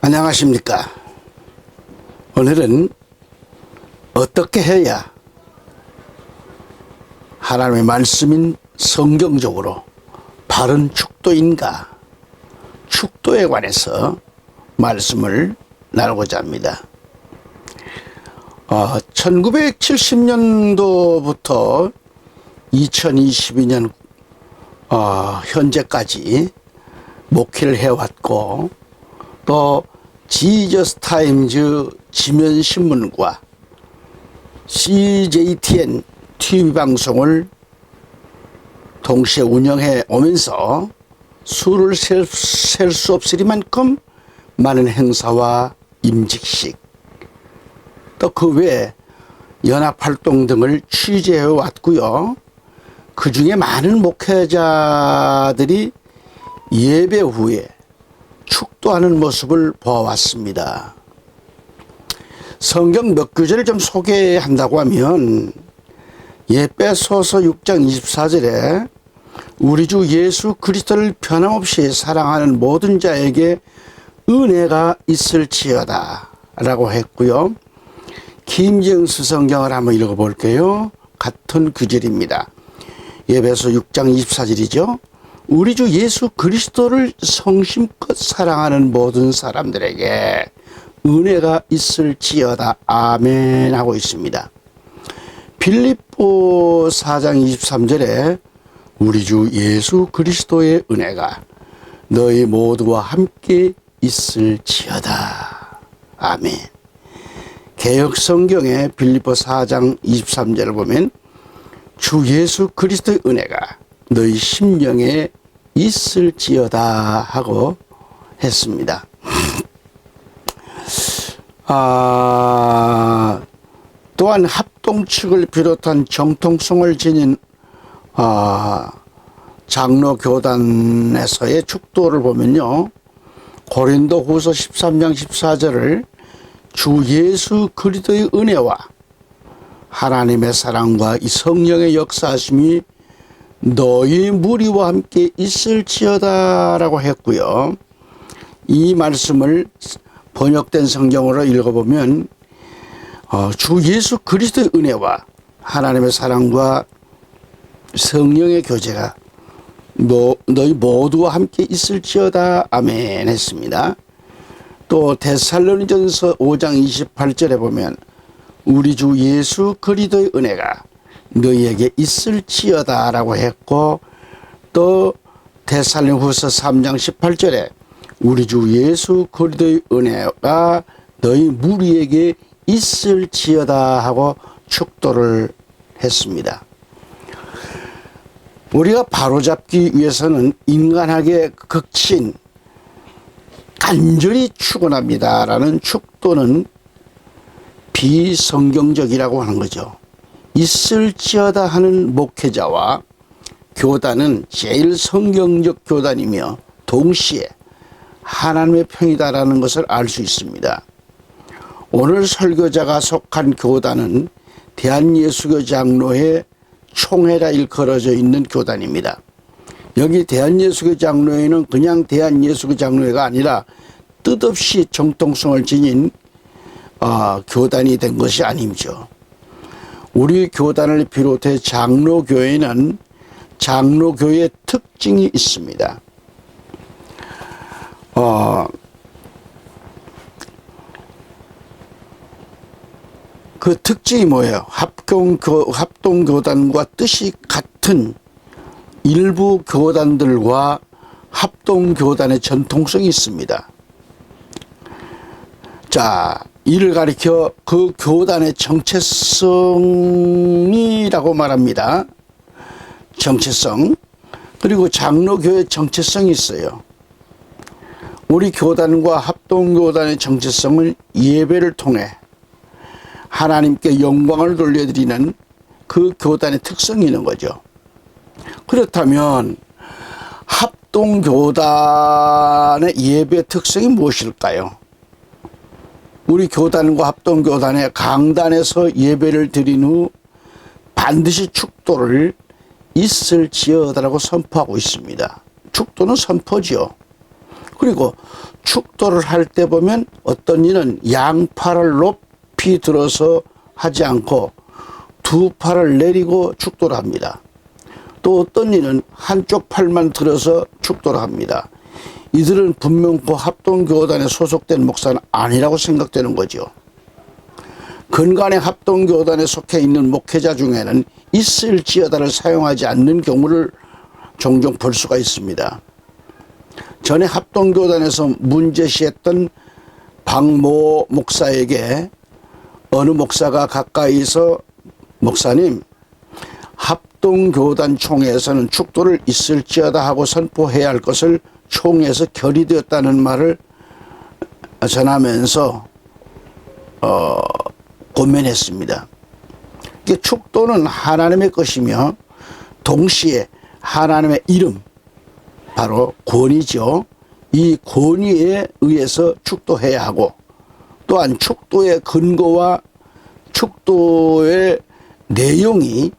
안녕하십니까. 오늘은 어떻게 해야 하나님의 말씀인 성경적으로 바른 축도인가, 축도에 관해서 말씀을 나누고자 합니다. 1970년도부터 2022년 현재까지 목회를 해왔고, 또 지저스 타임즈 지면신문과 CJTN TV 방송을 동시에 운영해 오면서 수를 셀 수 없으리만큼 많은 행사와 임직식, 또 그 외에 연합활동 등을 취재해 왔고요. 그 중에 많은 목회자들이 예배 후에 축도하는 모습을 보아왔습니다. 성경 몇 구절을 좀 소개한다고 하면, 에베소서 6장 24절에 우리 주 예수 그리스도를 변함없이 사랑하는 모든 자에게 은혜가 있을지어다 라고 했고요. 김정수 성경을 한번 읽어볼게요. 같은 구절입니다. 에베소 6장 24절이죠. 우리 주 예수 그리스도를 성심껏 사랑하는 모든 사람들에게 은혜가 있을지어다. 아멘 하고 있습니다. 빌립보 4장 23절에 우리 주 예수 그리스도의 은혜가 너희 모두와 함께 있을지어다. 아멘. 개역성경의 빌립보 4장 23절을 보면 주 예수 그리스도의 은혜가 너희 심령에 있을지어다 하고 했습니다. 또한 합동측을 비롯한 정통성을 지닌 장로교단에서의 축도를 보면요, 고린도후서 13장 14절을 주 예수 그리스도의 은혜와 하나님의 사랑과 이 성령의 역사하심이 너희 무리와 함께 있을지어다 라고 했고요. 이 말씀을 번역된 성경으로 읽어보면 주 예수 그리스도의 은혜와 하나님의 사랑과 성령의 교제가 너희 모두와 함께 있을지어다. 아멘 했습니다. 또 데살로니전서 5장 28절에 보면 우리 주 예수 그리스도의 은혜가 너희에게 있을지어다 라고 했고, 또 데살로니가후서 3장 18절에 우리 주 예수 그리스도의 은혜가 너희 무리에게 있을지어다 하고 축도를 했습니다. 우리가 바로잡기 위해서는 인간에게 극친 간절히 축원합니다라는 축도는 비성경적이라고 하는 거죠. 있을지어다 하는 목회자와 교단은 제일 성경적 교단이며 동시에 하나님의 편이다라는 것을 알 수 있습니다. 오늘 설교자가 속한 교단은 대한예수교 장로회 총회라 일컬어져 있는 교단입니다. 여기 대한예수교 장로회는 그냥 대한예수교 장로회가 아니라 뜻없이 정통성을 지닌 교단이 된 것이 아니죠. 우리 교단을 비롯해 장로교회는 장로교회의 특징이 있습니다. 그 특징이 뭐예요? 합동교단과 뜻이 같은 일부 교단들과 합동교단의 전통성이 있습니다. 자, 이를 가리켜 그 교단의 정체성이라고 말합니다. 정체성. 그리고 장로교회의 정체성이 있어요. 우리 교단과 합동교단의 정체성은 예배를 통해 하나님께 영광을 돌려드리는 그 교단의 특성이 있는 거죠. 그렇다면 합동교단의 예배 특성이 무엇일까요? 우리 교단과 합동교단의 강단에서 예배를 드린 후 반드시 축도를 있을지어다라고 선포하고 있습니다. 축도는 선포죠. 그리고 축도를 할 때 보면 어떤 이는 양팔을 높이 들어서 하지 않고 두 팔을 내리고 축도를 합니다. 또 어떤 이는 한쪽 팔만 들어서 축도를 합니다. 이들은 분명코 합동교단에 소속된 목사는 아니라고 생각되는 거죠. 근간의 합동교단에 속해 있는 목회자 중에는 있을지어다를 사용하지 않는 경우를 종종 볼 수가 있습니다. 전에 합동교단에서 문제시했던 박모 목사에게 어느 목사가 가까이서 목사님, 합동교단 총회에서는 축도를 있을지어다 하고 선포해야 할 것을 총회에서 결의되었다는 말을 전하면서 고면했습니다. 축도는 하나님의 것이며 동시에 하나님의 이름, 바로 권위죠. 이 권위에 의해서 축도해야 하고 또한 축도의 근거와 축도의 내용이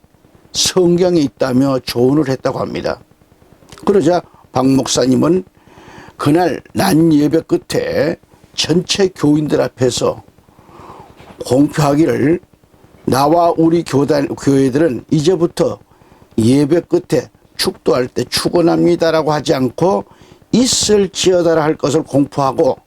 성경에 있다며 조언을 했다고 합니다. 그러자 박 목사님은 그날 난 예배 끝에 전체 교인들 앞에서 공표하기를 나와 우리 교회들은 이제부터 예배 끝에 축도할 때 축원합니다라고 하지 않고 있을지어다라 할 것을 공포하고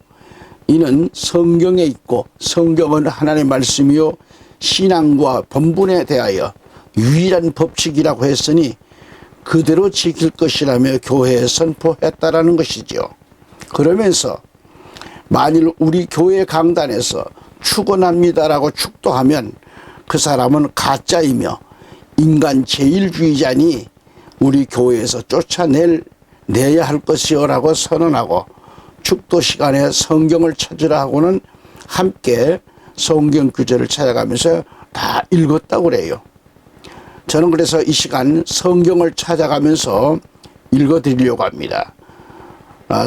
이는 성경에 있고 성경은 하나님의 말씀이요 신앙과 본분에 대하여 유일한 법칙이라고 했으니 그대로 지킬 것이라며 교회에 선포했다라는 것이죠. 그러면서 만일 우리 교회 강단에서 축원합니다라고 축도하면 그 사람은 가짜이며 인간 제일주의자니 우리 교회에서 쫓아내야 할 것이요라고 선언하고 축도 시간에 성경을 찾으라 하고는 함께 성경 구절을 찾아가면서 다 읽었다고 그래요. 저는 그래서 이 시간 성경을 찾아가면서 읽어드리려고 합니다.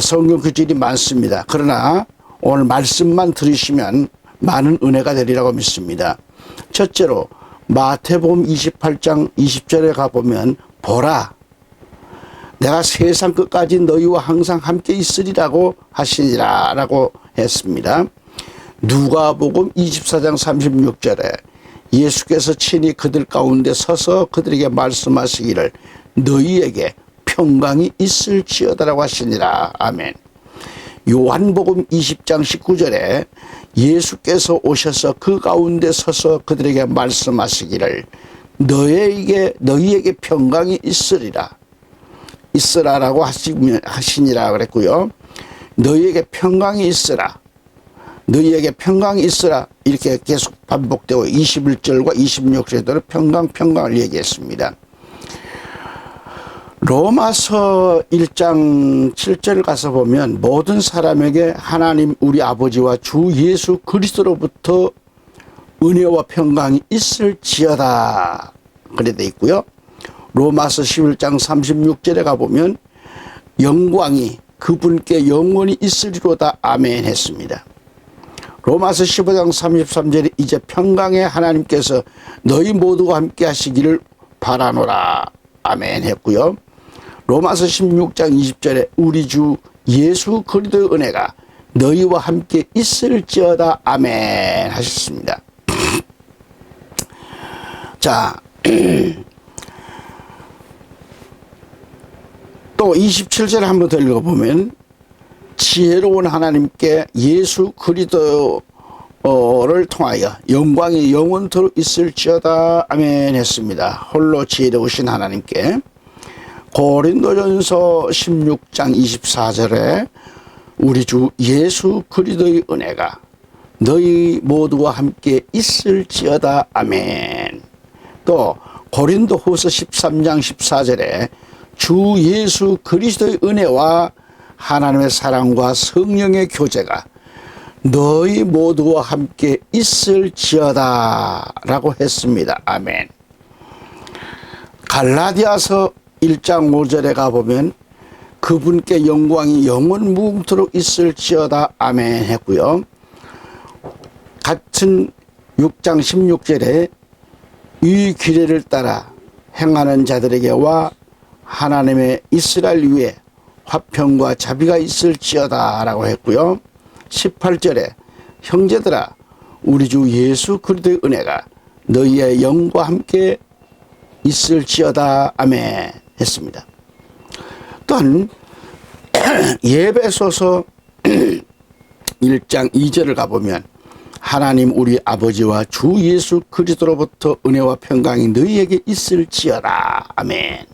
성경 구절이 많습니다. 그러나 오늘 말씀만 들으시면 많은 은혜가 되리라고 믿습니다. 첫째로 마태복음 28장 20절에 가보면 보라 내가 세상 끝까지 너희와 항상 함께 있으리라고 하시니라 라고 했습니다. 누가복음 24장 36절에 예수께서 친히 그들 가운데 서서 그들에게 말씀하시기를 너희에게 평강이 있을지어다라고 하시니라. 아멘. 요한복음 20장 19절에 예수께서 오셔서 그 가운데 서서 그들에게 말씀하시기를 너희에게 평강이 있으라라고 하시니라 그랬고요. 너희에게 평강이 있으라. 너희에게 평강이 있으라. 이렇게 계속 반복되고 21절과 26절에도 평강을 얘기했습니다. 로마서 1장 7절 가서 보면 모든 사람에게 하나님 우리 아버지와 주 예수 그리스도로부터 은혜와 평강이 있을지어다 그래 돼 있고요. 로마서 11장 36절에 가보면 영광이 그분께 영원히 있으리로다 아멘 했습니다. 로마서 15장 33절에 이제 평강의 하나님께서 너희 모두가 함께 하시기를 바라노라 아멘 했고요. 로마서 16장 20절에 우리 주 예수 그리스도의 은혜가 너희와 함께 있을지어다 아멘 하셨습니다. 자, 또 27절에 한번 더 읽어보면 지혜로운 하나님께 예수 그리스도를 통하여 영광이 영원토록 있을지어다 아멘 했습니다. 홀로 지혜로우신 하나님께. 고린도전서 16장 24절에 우리 주 예수 그리스도의 은혜가 너희 모두와 함께 있을지어다 아멘. 또 고린도후서 13장 14절에 주 예수 그리스도의 은혜와 하나님의 사랑과 성령의 교제가 너희 모두와 함께 있을지어다 라고 했습니다. 아멘. 갈라디아서 1장 5절에 가보면 그분께 영광이 영원 무궁토록 있을지어다 아멘 했고요. 같은 6장 16절에 이 규례를 따라 행하는 자들에게와 하나님의 이스라엘 위에 화평과 자비가 있을지어다 라고 했고요. 18절에 형제들아 우리 주 예수 그리스도의 은혜가 너희의 영과 함께 있을지어다 아멘 했습니다. 또한 예배소서 1장 2절을 가보면 하나님 우리 아버지와 주 예수 그리스도로부터 은혜와 평강이 너희에게 있을지어다 아멘.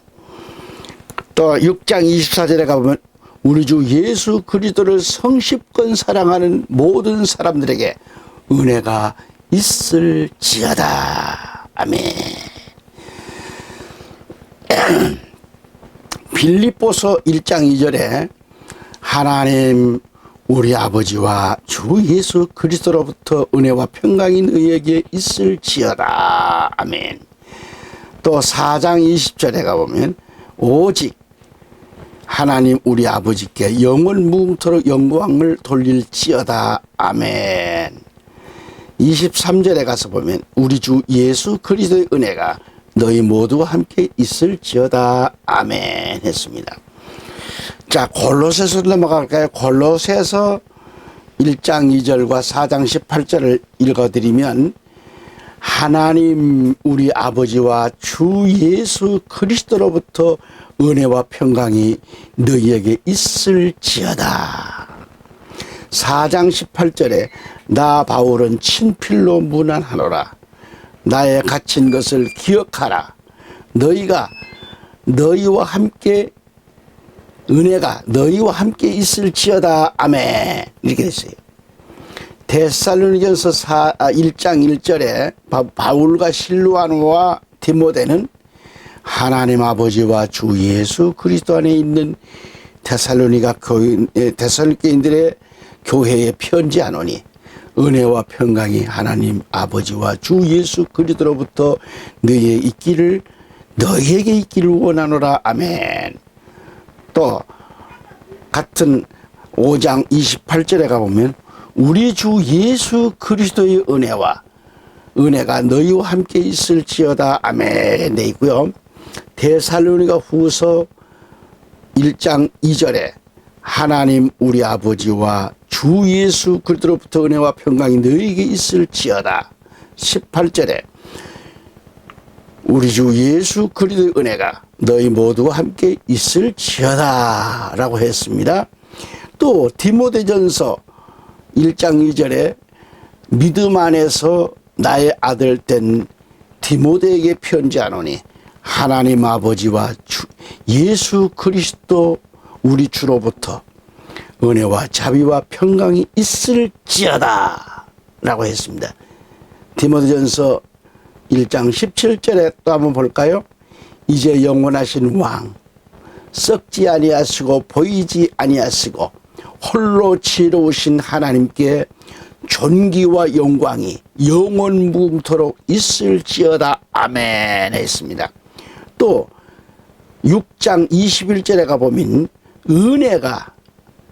또 6장 24절에 가보면 우리 주 예수 그리스도를 성십권 사랑하는 모든 사람들에게 은혜가 있을지어다 아멘. 빌립보서 1장 2절에 하나님 우리 아버지와 주 예수 그리스도로부터 은혜와 평강이 너희에게 있을지어다 아멘. 또 4장 20절에 가보면 오직 하나님 우리 아버지께 영원 무궁토록 영광을 돌릴지어다 아멘. 23절에 가서 보면 우리 주 예수 그리스도의 은혜가 너희 모두와 함께 있을지어다 아멘 했습니다. 자, 골로새서 넘어갈까요? 골로새서 1장 2절과 4장 18절을 읽어드리면 하나님 우리 아버지와 주 예수 그리스도로부터 은혜와 평강이 너희에게 있을지어다. 4장 18절에 나 바울은 친필로 문안하노라. 나의 갇힌 것을 기억하라. 너희와 함께 은혜가 너희와 함께 있을지어다 아멘 이렇게 됐어요. 데살로니가서 1장 1절에 바울과 실루아노와 디모데는 하나님 아버지와 주 예수 그리스도 안에 있는 데살로니가인들의 교회에 편지하노니 은혜와 평강이 하나님 아버지와 주 예수 그리스도로부터 너희에게 있기를 원하노라 아멘. 또 같은 5장 28절에 가보면 우리 주 예수 그리스도의 은혜가 너희와 함께 있을지어다 아멘 돼 있고요. 데살로니가 후서 1장 2절에 하나님 우리 아버지와 주 예수 그리스도로부터 은혜와 평강이 너희에게 있을지어다. 18절에 우리 주 예수 그리스도의 은혜가 너희 모두와 함께 있을지어다 라고 했습니다. 또 디모데전서 1장 2절에 믿음 안에서 나의 아들 된 디모데에게 편지하노니 하나님 아버지와 예수 그리스도 우리 주로부터 은혜와 자비와 평강이 있을지어다 라고 했습니다. 디모데전서 1장 17절에 또 한번 볼까요? 이제 영원하신 왕 썩지 아니하시고 보이지 아니하시고 홀로 지혜로우신 하나님께 존귀와 영광이 영원 무궁토록 있을지어다 아멘 했습니다. 또 6장 21절에 가보면 은혜가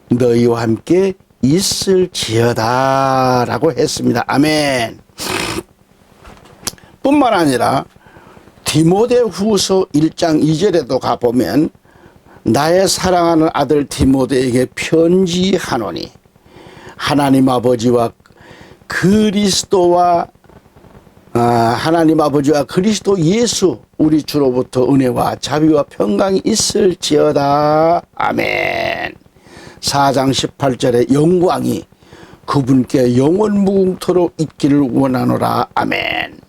너희와 함께 있을지어다 라고 했습니다. 아멘. 뿐만 아니라 디모데 후서 1장 2절에도 가보면 나의 사랑하는 아들 디모데에게 편지하노니 하나님 아버지와 그리스도 예수 우리 주로부터 은혜와 자비와 평강이 있을지어다 아멘. 4장 18절에 영광이 그분께 영원 무궁토록 있기를 원하노라 아멘.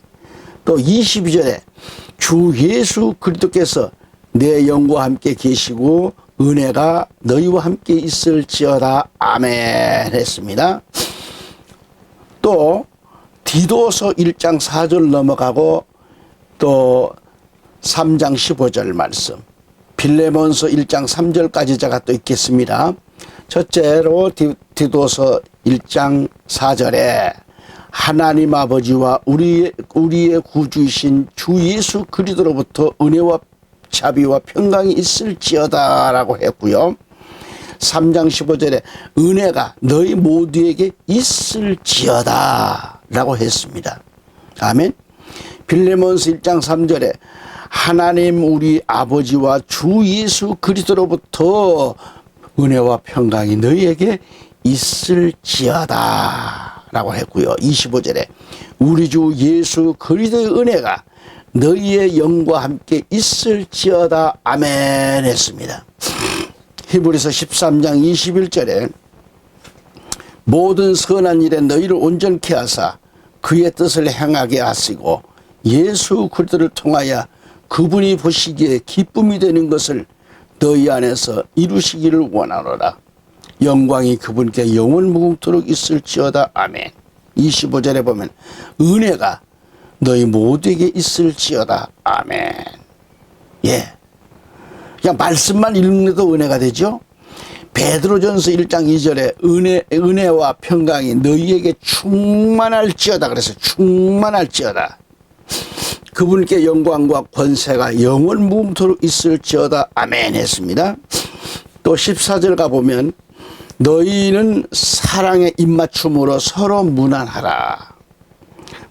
또 22절에 주 예수 그리스도께서 내 영과 함께 계시고 은혜가 너희와 함께 있을지어다 아멘 했습니다. 또 디도서 1장 4절 넘어가고 또 3장 15절 말씀 빌레몬서 1장 3절까지 제가 또 읽겠습니다. 첫째로 디도서 1장 4절에 하나님 아버지와 우리의 구주이신 주 예수 그리스도로부터 은혜와 자비와 평강이 있을지어다 라고 했고요. 3장 15절에 은혜가 너희 모두에게 있을지어다 라고 했습니다. 아멘. 빌레몬스 1장 3절에 하나님 우리 아버지와 주 예수 그리스도로부터 은혜와 평강이 너희에게 있을지어다 라고 했고요. 25절에 우리 주 예수 그리스도의 은혜가 너희의 영과 함께 있을지어다 아멘 했습니다. 히브리서 13장 21절에 모든 선한 일에 너희를 온전케 하사 그의 뜻을 행하게 하시고 예수 그리스도를 통하여 그분이 보시기에 기쁨이 되는 것을 너희 안에서 이루시기를 원하노라. 영광이 그분께 영원 무궁토록 있을지어다 아멘. 25절에 보면 은혜가 너희 모두에게 있을지어다 아멘. 예, 그냥 말씀만 읽는데도 은혜가 되죠. 베드로전서 1장 2절에 은혜와 평강이 너희에게 충만할지어다 그래서 충만할지어다. 그분께 영광과 권세가 영원 무궁토록 있을지어다 아멘 했습니다. 또 14절 가보면 너희는 사랑의 입맞춤으로 서로 무난하라.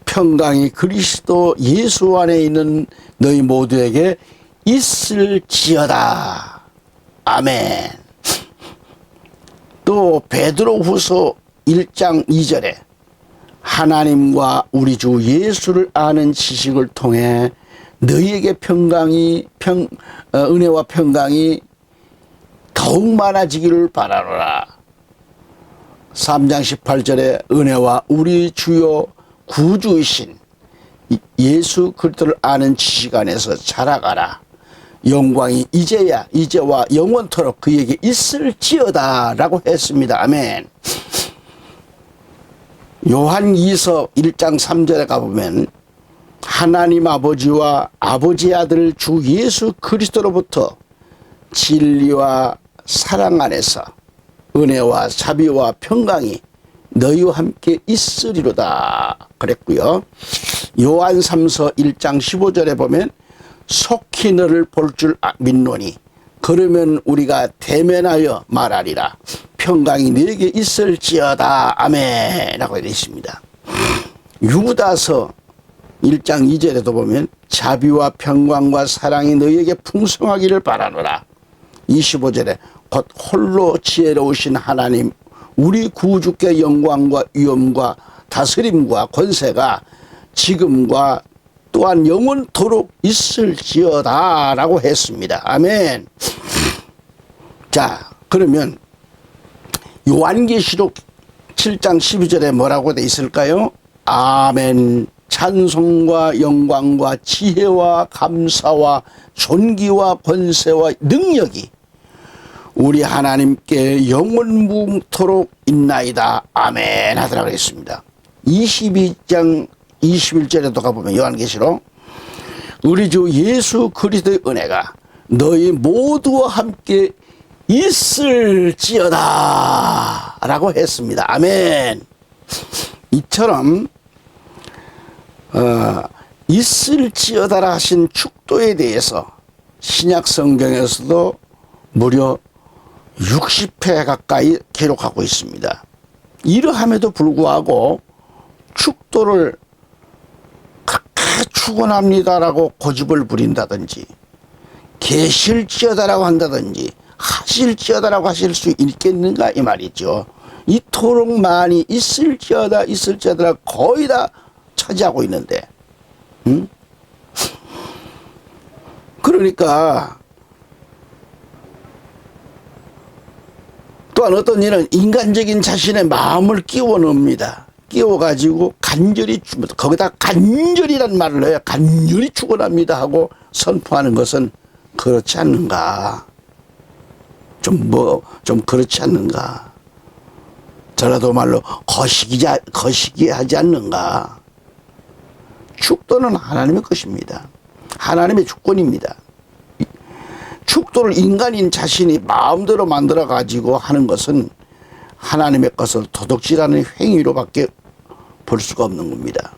평강이 그리스도 예수 안에 있는 너희 모두에게 있을지어다 아멘. 또 베드로후서 1장 2절에 하나님과 우리 주 예수를 아는 지식을 통해 너희에게 은혜와 평강이 더욱 많아지기를 바라노라. 3장 18절에 은혜와 우리 주요 구주이신 예수 그리스도를 아는 지식 안에서 자라가라. 영광이 이제와 영원토록 그에게 있을지어다 라고 했습니다. 아멘. 요한이서 1장 3절에 가보면 하나님 아버지와 아버지의 아들 주 예수 그리스도로부터 진리와 사랑 안에서 은혜와 자비와 평강이 너희와 함께 있으리로다 그랬고요. 요한 3서 1장 15절에 보면 속히 너를 볼 줄 믿노니 그러면 우리가 대면하여 말하리라. 평강이 너에게 있을지어다 아멘 라고 되어 있습니다. 유다서 1장 2절에도 보면 자비와 평강과 사랑이 너희에게 풍성하기를 바라노라. 25절에 곧 홀로 지혜로우신 하나님 우리 구주께 영광과 위엄과 다스림과 권세가 지금과 또한 영원토록 있을지어다 라고 했습니다. 아멘. 자, 그러면 요한계시록 7장 12절에 뭐라고 돼 있을까요? 아멘. 찬송과 영광과 지혜와 감사와 존귀와 권세와 능력이 우리 하나님께 영원무궁토록 있나이다. 아멘 하더라고 했습니다. 22장 21절에도 가보면 요한계시록 우리 주 예수 그리스도의 은혜가 너희 모두와 함께 있을지어다 라고 했습니다. 아멘. 이처럼 있을지어다라 하신 축도에 대해서 신약 성경에서도 무려 60회 가까이 기록하고 있습니다. 이러함에도 불구하고 축도를 그렇게 축원합니다라고 고집을 부린다든지 계실지어다라고 한다든지 하실지어다라고 하실 수 있겠는가 이 말이죠. 이토록 많이 있을지어다 거의 다 차지하고 있는데 그러니까 또한 어떤 일은 인간적인 자신의 마음을 끼워 넣습니다. 끼워가지고 간절히 거기다 간절이란 말을 해요. 간절히 축원합니다 하고 선포하는 것은 그렇지 않는가? 좀 그렇지 않는가? 저라도 말로 거시기 하지 않는가? 축도는 하나님의 것입니다. 하나님의 주권입니다. 축도를 인간인 자신이 마음대로 만들어 가지고 하는 것은 하나님의 것을 도둑질하는 행위로밖에 볼 수가 없는 겁니다.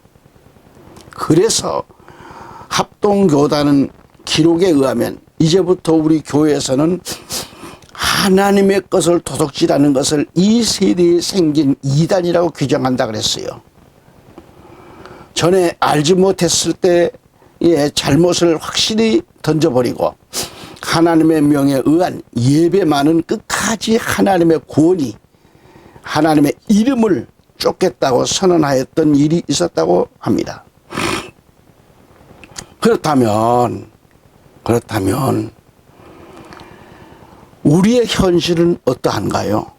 그래서 합동교단은 기록에 의하면 이제부터 우리 교회에서는 하나님의 것을 도둑질하는 것을 이 세대에 생긴 이단이라고 규정한다 그랬어요. 전에 알지 못했을 때의 잘못을 확실히 던져버리고 하나님의 명에 의한 예배만은 끝까지 하나님의 구원이 하나님의 이름을 쫓겠다고 선언하였던 일이 있었다고 합니다. 그렇다면 우리의 현실은 어떠한가요?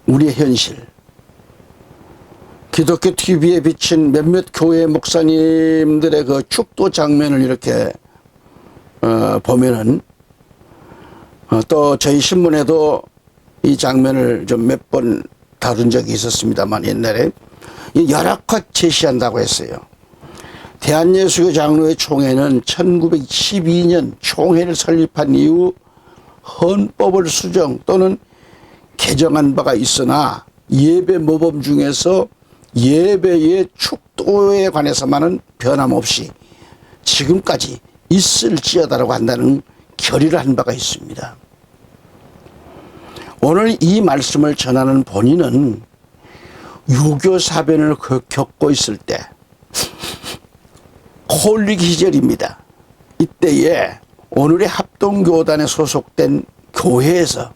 우리의 현실. 기독교 TV에 비친 몇몇 교회 목사님들의 그 축도 장면을 이렇게 보면은 또 저희 신문에도 이 장면을 좀 몇 번 다룬 적이 있었습니다만 옛날에 여러 컷 제시한다고 했어요. 대한예수교 장로회 총회는 1912년 총회를 설립한 이후 헌법을 수정 또는 개정한 바가 있으나 예배 모범 중에서 예배의 축도에 관해서만은 변함없이 지금까지 있을지어다라고 한다는 결의를 한 바가 있습니다. 오늘 이 말씀을 전하는 본인은 유교 사변을 겪고 있을 때 콜릭 시절입니다. 이때에 오늘의 합동교단에 소속된 교회에서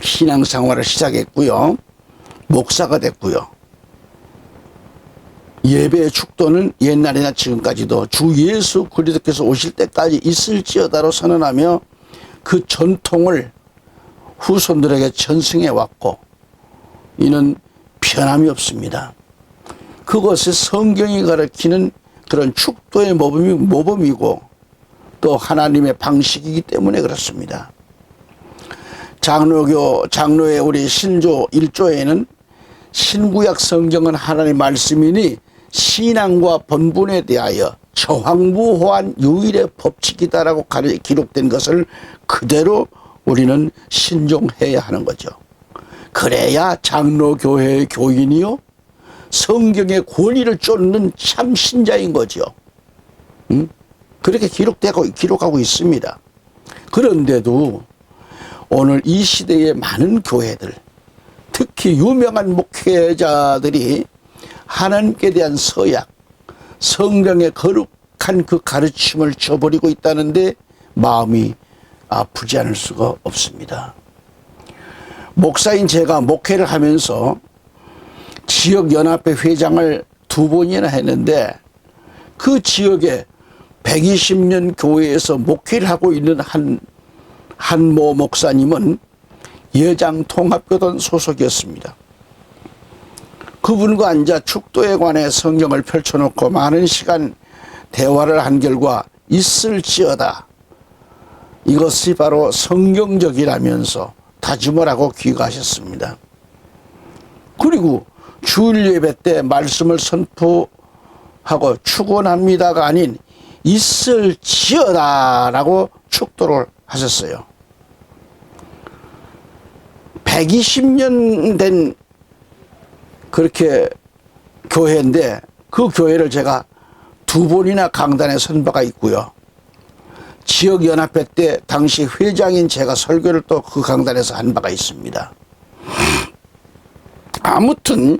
신앙생활을 시작했고요. 목사가 됐고요. 예배의 축도는 옛날이나 지금까지도 주 예수 그리스도께서 오실 때까지 있을지어다로 선언하며 그 전통을 후손들에게 전승해 왔고 이는 변함이 없습니다. 그것이 성경이 가르치는 그런 축도의 모범이고 또 하나님의 방식이기 때문에 그렇습니다. 장로의 우리 신조 1조에는 신구약 성경은 하나님의 말씀이니 신앙과 본분에 대하여 저항무호한 유일의 법칙이다라고 기록된 것을 그대로 우리는 신종해야 하는 거죠. 그래야 장로교회의 교인이요 성경의 권위를 쫓는 참 신자인 거죠. 그렇게 기록하고 있습니다. 그런데도 오늘 이 시대의 많은 교회들, 특히 유명한 목회자들이 하나님께 대한 서약, 성경의 거룩한 그 가르침을 저버리고 있다는데 마음이 아프지 않을 수가 없습니다. 목사인 제가 목회를 하면서 지역연합회 회장을 2번이나 했는데 그 지역에 120년 교회에서 목회를 하고 있는 한모 목사님은 예장통합교단 소속이었습니다. 그분과 앉아 축도에 관해 성경을 펼쳐놓고 많은 시간 대화를 한 결과 있을지어다. 이것이 바로 성경적이라면서 다짐을 하고 귀가하셨습니다. 그리고 주일 예배 때 말씀을 선포하고 축원합니다가 아닌 있을지어다라고 축도를 하셨어요. 120년 된 그렇게 교회인데 그 교회를 제가 2번이나 강단에 선 바가 있고요. 지역연합회 때 당시 회장인 제가 설교를 또 그 강단에서 한 바가 있습니다. 아무튼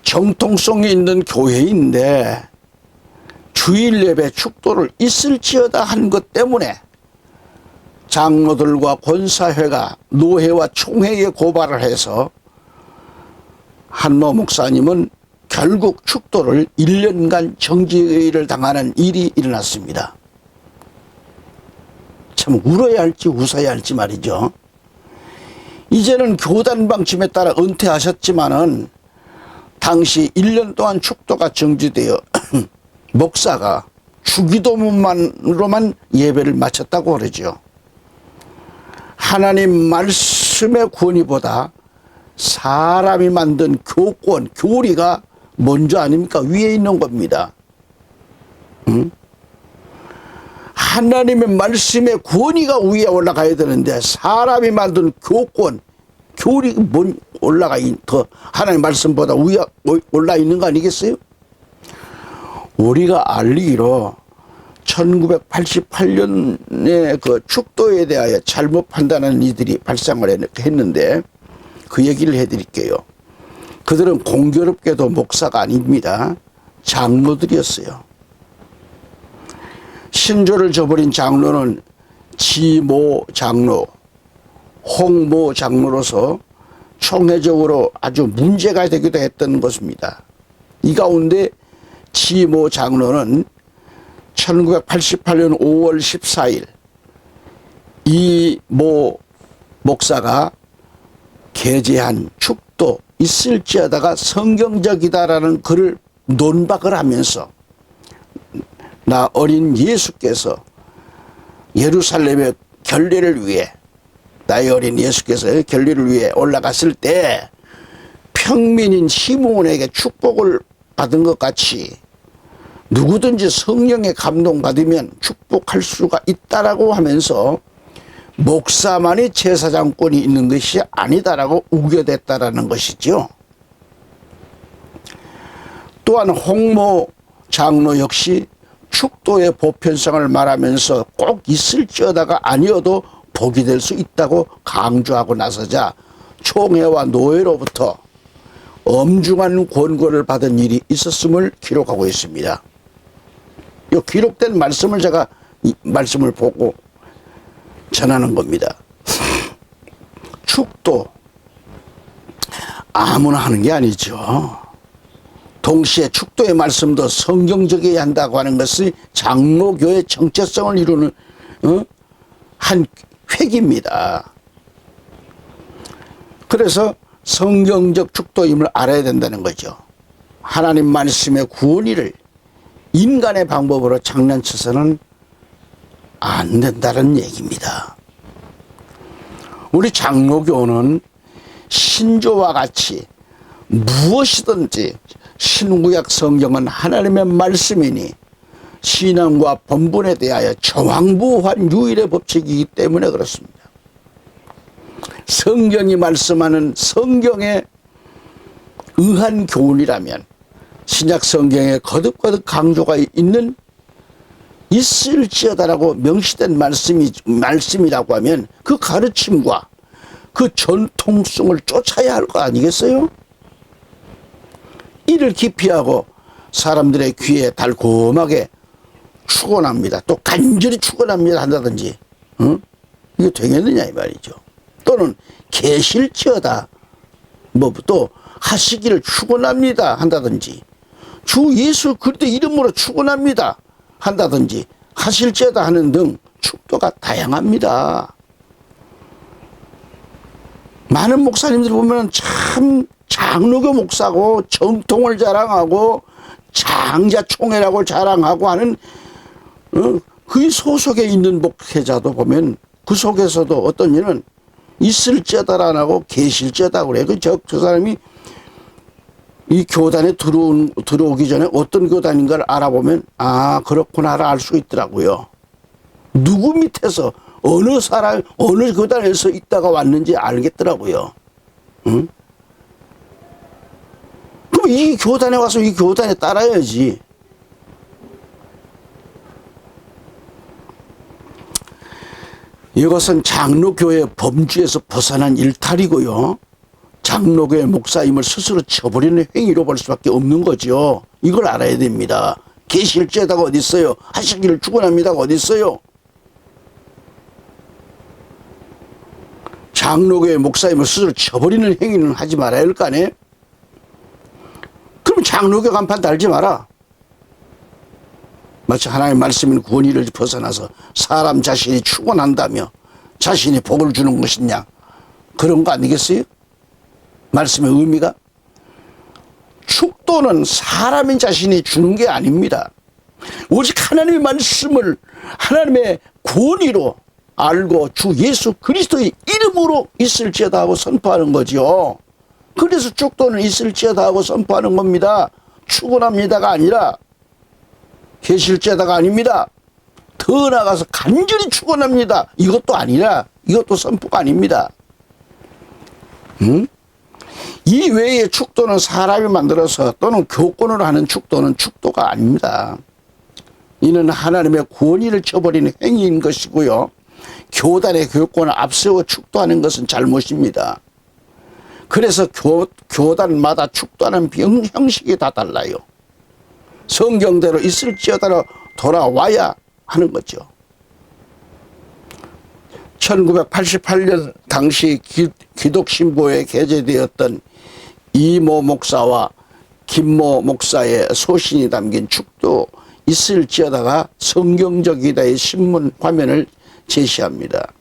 정통성이 있는 교회인데 주일 예배 축도를 있을지어다 한 것 때문에 장로들과 권사회가 노회와 총회에 고발을 해서 한모 목사님은 결국 축도를 1년간 정지를 당하는 일이 일어났습니다. 참 울어야 할지 웃어야 할지 말이죠. 이제는 교단 방침에 따라 은퇴하셨지만은 당시 1년 동안 축도가 정지되어 목사가 주기도문만으로만 예배를 마쳤다고 그러죠. 하나님 말씀의 권위보다 사람이 만든 교권, 교리가 먼저 아닙니까? 위에 있는 겁니다. 하나님의 말씀의 권위가 위에 올라가야 되는데 사람이 만든 교권, 교리 더 하나님의 말씀보다 위에 올라 있는 거 아니겠어요? 우리가 알기로 1988년에 그 축도에 대하여 잘못 판단하는 이들이 발생을 했는데 그 얘기를 해드릴게요. 그들은 공교롭게도 목사가 아닙니다. 장로들이었어요. 신조를 저버린 장로는 지모 장로, 홍모 장로로서 총회적으로 아주 문제가 되기도 했던 것입니다. 이 가운데 지모 장로는 1988년 5월 14일 이모 목사가 게재한 축도 있을지어다가 성경적이다라는 글을 논박을 하면서 나 어린 예수께서 예루살렘의 결례를 위해 나의 어린 예수께서 결례를 위해 올라갔을 때 평민인 시므온에게 축복을 받은 것 같이 누구든지 성령에 감동받으면 축복할 수가 있다라고 하면서 목사만이 제사장권이 있는 것이 아니다라고 우겨댔다라는 것이죠. 또한 홍모 장로 역시 축도의 보편성을 말하면서 꼭 있을지어다가 아니어도 복이 될 수 있다고 강조하고 나서자 총회와 노회로부터 엄중한 권고를 받은 일이 있었음을 기록하고 있습니다. 이 기록된 말씀을 제가 이 말씀을 보고 전하는 겁니다. 축도 아무나 하는 게 아니죠. 동시에 축도의 말씀도 성경적이어야 한다고 하는 것이 장로교의 정체성을 이루는 한 획입니다. 그래서 성경적 축도임을 알아야 된다는 거죠. 하나님 말씀의 구원이를 인간의 방법으로 장난쳐서는 안 된다는 얘기입니다. 우리 장로교는 신조와 같이 무엇이든지 신구약 성경은 하나님의 말씀이니 신앙과 본분에 대하여 정황부한 유일의 법칙이기 때문에 그렇습니다. 성경이 말씀하는 성경에 의한 교훈이라면 신약 성경에 거듭거듭 강조가 있는 있을지어다라고 명시된 말씀이라고 하면 그 가르침과 그 전통성을 쫓아야 할 거 아니겠어요? 이를 기피하고 사람들의 귀에 달콤하게 축원합니다. 또 간절히 축원합니다 한다든지 이게 되겠느냐 이 말이죠. 또는 계실지어다 뭐 또 하시기를 축원합니다 한다든지 주 예수 그리스도 이름으로 축원합니다 한다든지 하실지어다 하는 등 축도가 다양합니다. 많은 목사님들 보면 참 장로교 목사고 정통을 자랑하고 장자총회라고 자랑하고 하는 그 소속에 있는 목회자도 보면 그 속에서도 어떤 이는 있을지어다라 안 하고 계실지어다 그래. 저 사람이 이 교단에 들어오기 전에 어떤 교단인가를 알아보면 아 그렇구나를 알 수 있더라고요. 누구 밑에서 어느 사람 어느 교단에서 있다가 왔는지 알겠더라고요. 응? 그럼 이 교단에 와서 이 교단에 따라야지. 이것은 장로교의 범주에서 벗어난 일탈이고요. 장로교의 목사임을 스스로 쳐버리는 행위로 볼 수밖에 없는 거죠. 이걸 알아야 됩니다. 계실지어다가 어디 있어요? 하시기를 축원합니다가 어디 있어요? 장로교의 목사임을 스스로 쳐버리는 행위는 하지 말아야 할 거 아니에요? 그럼 장로교 간판 달지 마라. 마치 하나님의 말씀인 구원이를 벗어나서 사람 자신이 축원한다며 자신이 복을 주는 것이냐 그런 거 아니겠어요? 말씀의 의미가 축도는 사람인 자신이 주는 게 아닙니다. 오직 하나님의 말씀을 하나님의 구원이로 알고 주 예수 그리스도의 이름으로 있을지어다 하고 선포하는 거죠. 그래서 축도는 있을지어다 하고 선포하는 겁니다. 축원합니다가 아니라 계실지어다가 아닙니다. 더 나아가서 간절히 축원합니다. 이것도 아니라 이것도 선포가 아닙니다. 이 외의 축도는 사람이 만들어서 또는 교권으로 하는 축도는 축도가 아닙니다. 이는 하나님의 구원의를 쳐버리는 행위인 것이고요. 교단의 교권을 앞세워 축도하는 것은 잘못입니다. 그래서 교단마다 축도하는 형식이 다 달라요. 성경대로 있을지어다로 돌아와야 하는 거죠. 1988년 당시 기독신보에 게재되었던 이모 목사와 김모 목사의 소신이 담긴 축도 있을지어다가 성경적이다의 신문 화면을 제시합니다.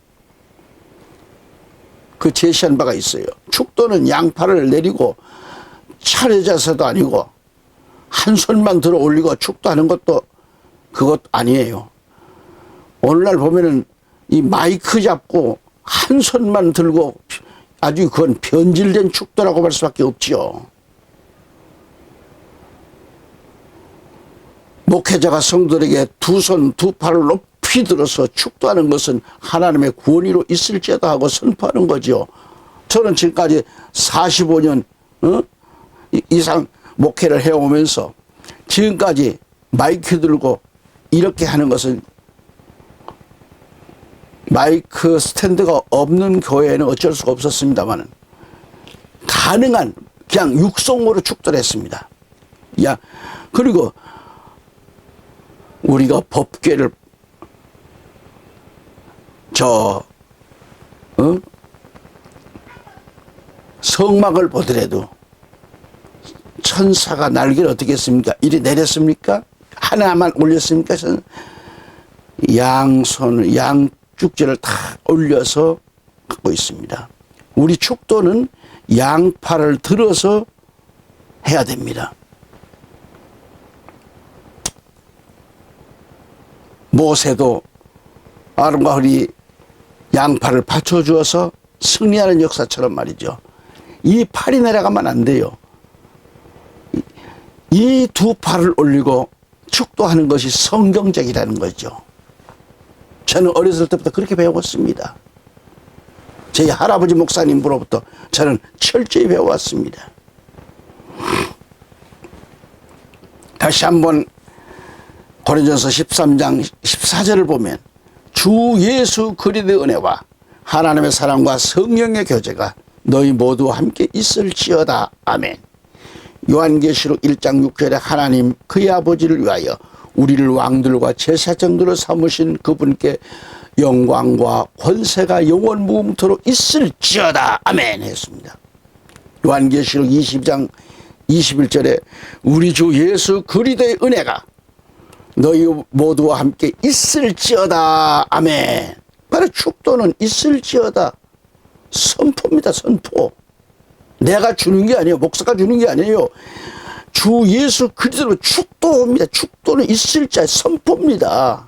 그 제시한 바가 있어요. 축도는 양팔을 내리고 차려져서도 아니고 한 손만 들어 올리고 축도하는 것도 그것 아니에요. 오늘날 보면은 이 마이크 잡고 한 손만 들고 아주 그건 변질된 축도라고 할 수밖에 없지요. 목회자가 성도에게 두 손, 두 팔을 높이 들어서 축도하는 것은 하나님의 구원이로 있을지어다 하고 선포하는 거죠. 저는 지금까지 45년 이상 목회를 해오면서 지금까지 마이크 들고 이렇게 하는 것은 마이크 스탠드가 없는 교회에는 어쩔 수가 없었습니다만 가능한 그냥 육성으로 축도를 했습니다. 야, 그리고 우리가 법궤를 성막을 보더라도 천사가 날개를 어떻게 했습니까? 이리 내렸습니까? 하나만 올렸습니까? 양손을 양쪽지를 다 올려서 갖고 있습니다. 우리 축도는 양팔을 들어서 해야 됩니다. 모세도 아론과 훌이 양팔을 받쳐주어서 승리하는 역사처럼 말이죠. 이 팔이 내려가면 안 돼요. 이 두 팔을 올리고 축도하는 것이 성경적이라는 거죠. 저는 어렸을 때부터 그렇게 배웠습니다. 제 할아버지 목사님으로부터 저는 철저히 배워왔습니다. 다시 한번 고린도전서 13장 14절을 보면 주 예수 그리스도의 은혜와 하나님의 사랑과 성령의 교제가 너희 모두와 함께 있을지어다. 아멘. 요한계시록 1장 6절에 하나님 그의 아버지를 위하여 우리를 왕들과 제사장들로 삼으신 그분께 영광과 권세가 영원 무궁토록 있을지어다. 아멘 했습니다. 요한계시록 20장 21절에 우리 주 예수 그리스도의 은혜가 너희 모두와 함께 있을지어다. 아멘. 바로 축도는 있을지어다. 선포입니다. 선포. 내가 주는 게 아니에요. 목사가 주는 게 아니에요. 주 예수 그리스도로 축도입니다. 축도는 있을지 선포입니다.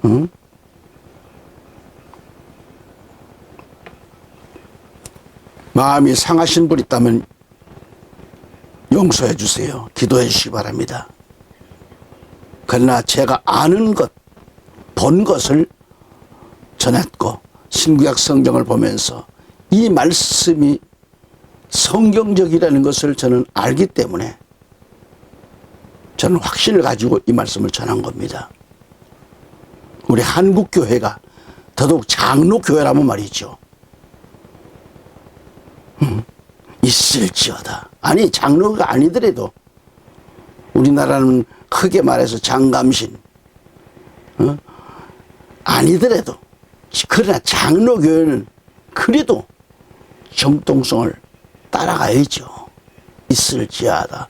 응? 마음이 상하신 분 있다면 용서해 주세요. 기도해 주시기 바랍니다. 그러나 제가 아는 것, 본 것을 전했고 신구약 성경을 보면서 이 말씀이 성경적이라는 것을 저는 알기 때문에 저는 확신을 가지고 이 말씀을 전한 겁니다. 우리 한국교회가 더더욱 장로교회라면 말이죠. 있을지어다. 아니 장로가 아니더라도 우리나라는 크게 말해서 장감신 아니더라도 그러나 장로교회는 그래도 정통성을 따라가야죠. 있을지어다.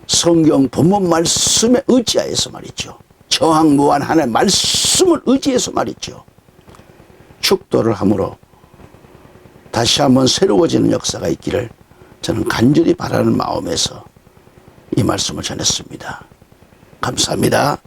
성경 본문 말씀에 의지하여서 말이죠. 정황무한 하나님의 말씀을 의지해서 말이죠. 축도를 함으로 다시 한번 새로워지는 역사가 있기를 저는 간절히 바라는 마음에서 이 말씀을 전했습니다. 감사합니다.